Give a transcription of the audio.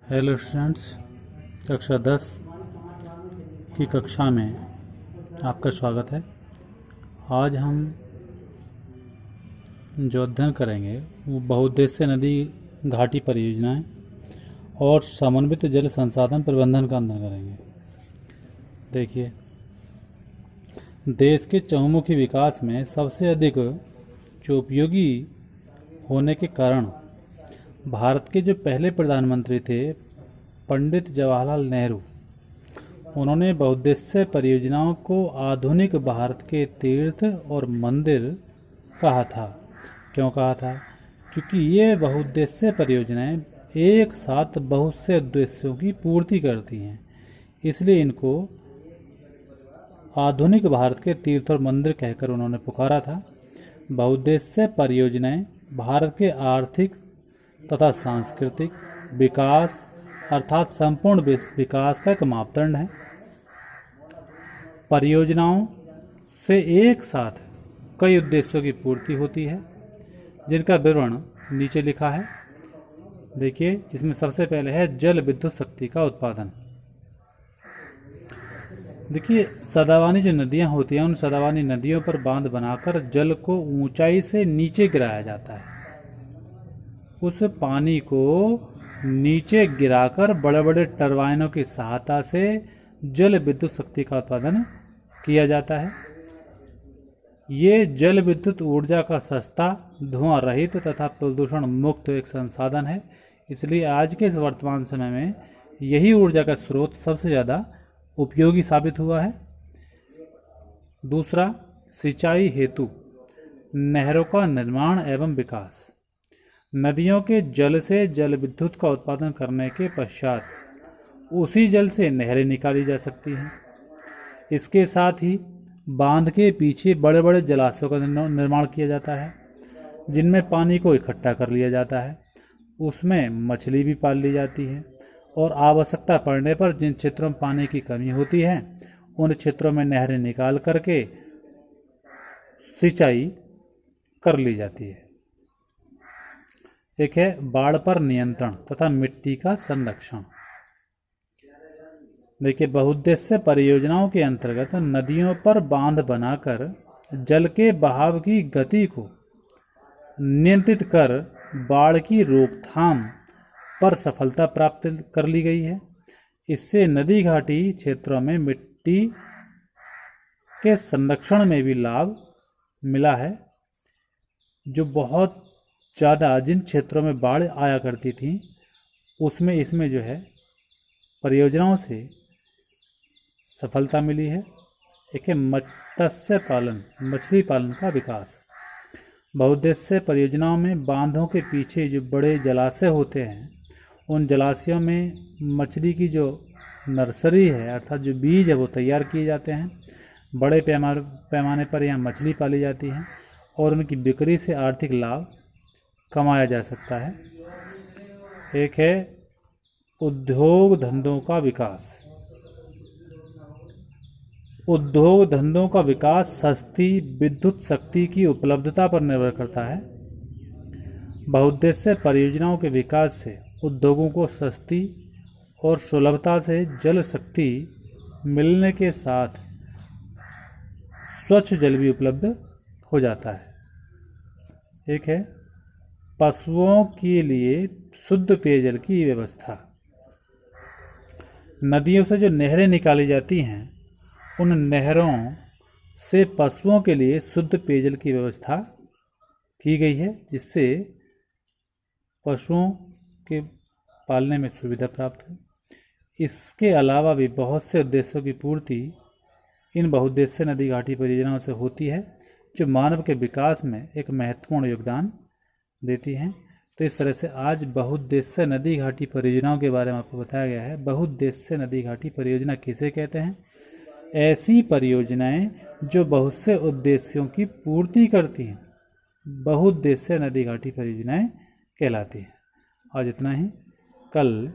Hello students, कक्षा 10 की कक्षा में आपका स्वागत है। आज हम जो अध्ययन करेंगे वो बहुउद्देश्यीय नदी घाटी परियोजनाएं और समन्वित जल संसाधन प्रबंधन का अध्ययन करेंगे। देखिए, देश के चहुमुखी विकास में सबसे अधिक जो उपयोगी होने के कारण भारत के जो पहले प्रधानमंत्री थे पंडित जवाहरलाल नेहरू, उन्होंने बहुउद्देश्यीय परियोजनाओं को आधुनिक भारत के तीर्थ और मंदिर कहा था। क्यों कहा था? क्योंकि ये बहुउद्देश्यीय परियोजनाएं एक साथ बहुत से उद्देश्यों की पूर्ति करती हैं, इसलिए इनको आधुनिक भारत के तीर्थ और मंदिर कहकर उन्होंने पुकारा था। बहुउद्देश्यीय परियोजनाएं भारत के आर्थिक तथा सांस्कृतिक विकास अर्थात संपूर्ण विकास का एक मापदंड है। परियोजनाओं से एक साथ कई उद्देश्यों की पूर्ति होती है, जिनका विवरण नीचे लिखा है। देखिए, जिसमें सबसे पहले है जल विद्युत शक्ति का उत्पादन। देखिए, सदावानी जो नदियां होती हैं, उन सदावानी नदियों पर बांध बनाकर जल को ऊंचाई से नीचे गिराया जाता है। उस पानी को नीचे गिराकर बड़े बड़े टरबाइनों की सहायता से जल विद्युत शक्ति का उत्पादन किया जाता है। ये जल विद्युत ऊर्जा का सस्ता, धुआं रहित तथा प्रदूषण मुक्त एक संसाधन है। इसलिए आज के इस वर्तमान समय में यही ऊर्जा का स्रोत सबसे ज़्यादा उपयोगी साबित हुआ है। दूसरा, सिंचाई हेतु नहरों का निर्माण एवं विकास। नदियों के जल से जल विद्युत का उत्पादन करने के पश्चात उसी जल से नहरें निकाली जा सकती हैं। इसके साथ ही बांध के पीछे बड़े बड़े जलाशयों का निर्माण किया जाता है, जिनमें पानी को इकट्ठा कर लिया जाता है। उसमें मछली भी पाल ली जाती है और आवश्यकता पड़ने पर जिन क्षेत्रों में पानी की कमी होती है, उन क्षेत्रों में नहरें निकाल करके सिंचाई कर ली जाती है। एक है बाढ़ पर नियंत्रण तथा मिट्टी का संरक्षण। देखिए, बहुउद्देश्यीय परियोजनाओं के अंतर्गत नदियों पर बांध बनाकर जल के बहाव की गति को नियंत्रित कर बाढ़ की रोकथाम पर सफलता प्राप्त कर ली गई है। इससे नदी घाटी क्षेत्रों में मिट्टी के संरक्षण में भी लाभ मिला है। जो बहुत ज़्यादा जिन क्षेत्रों में बाढ़ आया करती थी, उसमें इसमें जो है परियोजनाओं से सफलता मिली है। एक है मत्स्य पालन, मछली पालन का विकास। बहुउद्देश्यीय परियोजनाओं में बांधों के पीछे जो बड़े जलाशय होते हैं, उन जलाशयों में मछली की जो नर्सरी है अर्थात जो बीज है वो तैयार किए जाते हैं। बड़े पैमाने पर यहाँ मछली पाली जाती है और उनकी बिक्री से आर्थिक लाभ कमाया जा सकता है। एक है उद्योग धंधों का विकास। उद्योग धंधों का विकास सस्ती विद्युत शक्ति की उपलब्धता पर निर्भर करता है। बहुउद्देश्यीय परियोजनाओं के विकास से उद्योगों को सस्ती और सुलभता से जल शक्ति मिलने के साथ स्वच्छ जल भी उपलब्ध हो जाता है। एक है पशुओं के लिए शुद्ध पेयजल की व्यवस्था। नदियों से जो नहरें निकाली जाती हैं, उन नहरों से पशुओं के लिए शुद्ध पेयजल की व्यवस्था की गई है, जिससे पशुओं के पालने में सुविधा प्राप्त हो। इसके अलावा भी बहुत से उद्देश्यों की पूर्ति इन बहुउद्देश्यीय नदी घाटी परियोजनाओं से होती है, जो मानव के विकास में एक महत्वपूर्ण योगदान देती हैं। तो इस तरह से आज बहुउद्देश्यीय नदी घाटी परियोजनाओं के बारे में आपको बताया गया है। बहुउद्देश्यीय नदी घाटी परियोजना किसे कहते हैं? ऐसी परियोजनाएं जो बहुत से उद्देश्यों की पूर्ति करती हैं, बहुउद्देश्यीय नदी घाटी परियोजनाएं कहलाती हैं। आज इतना ही। कल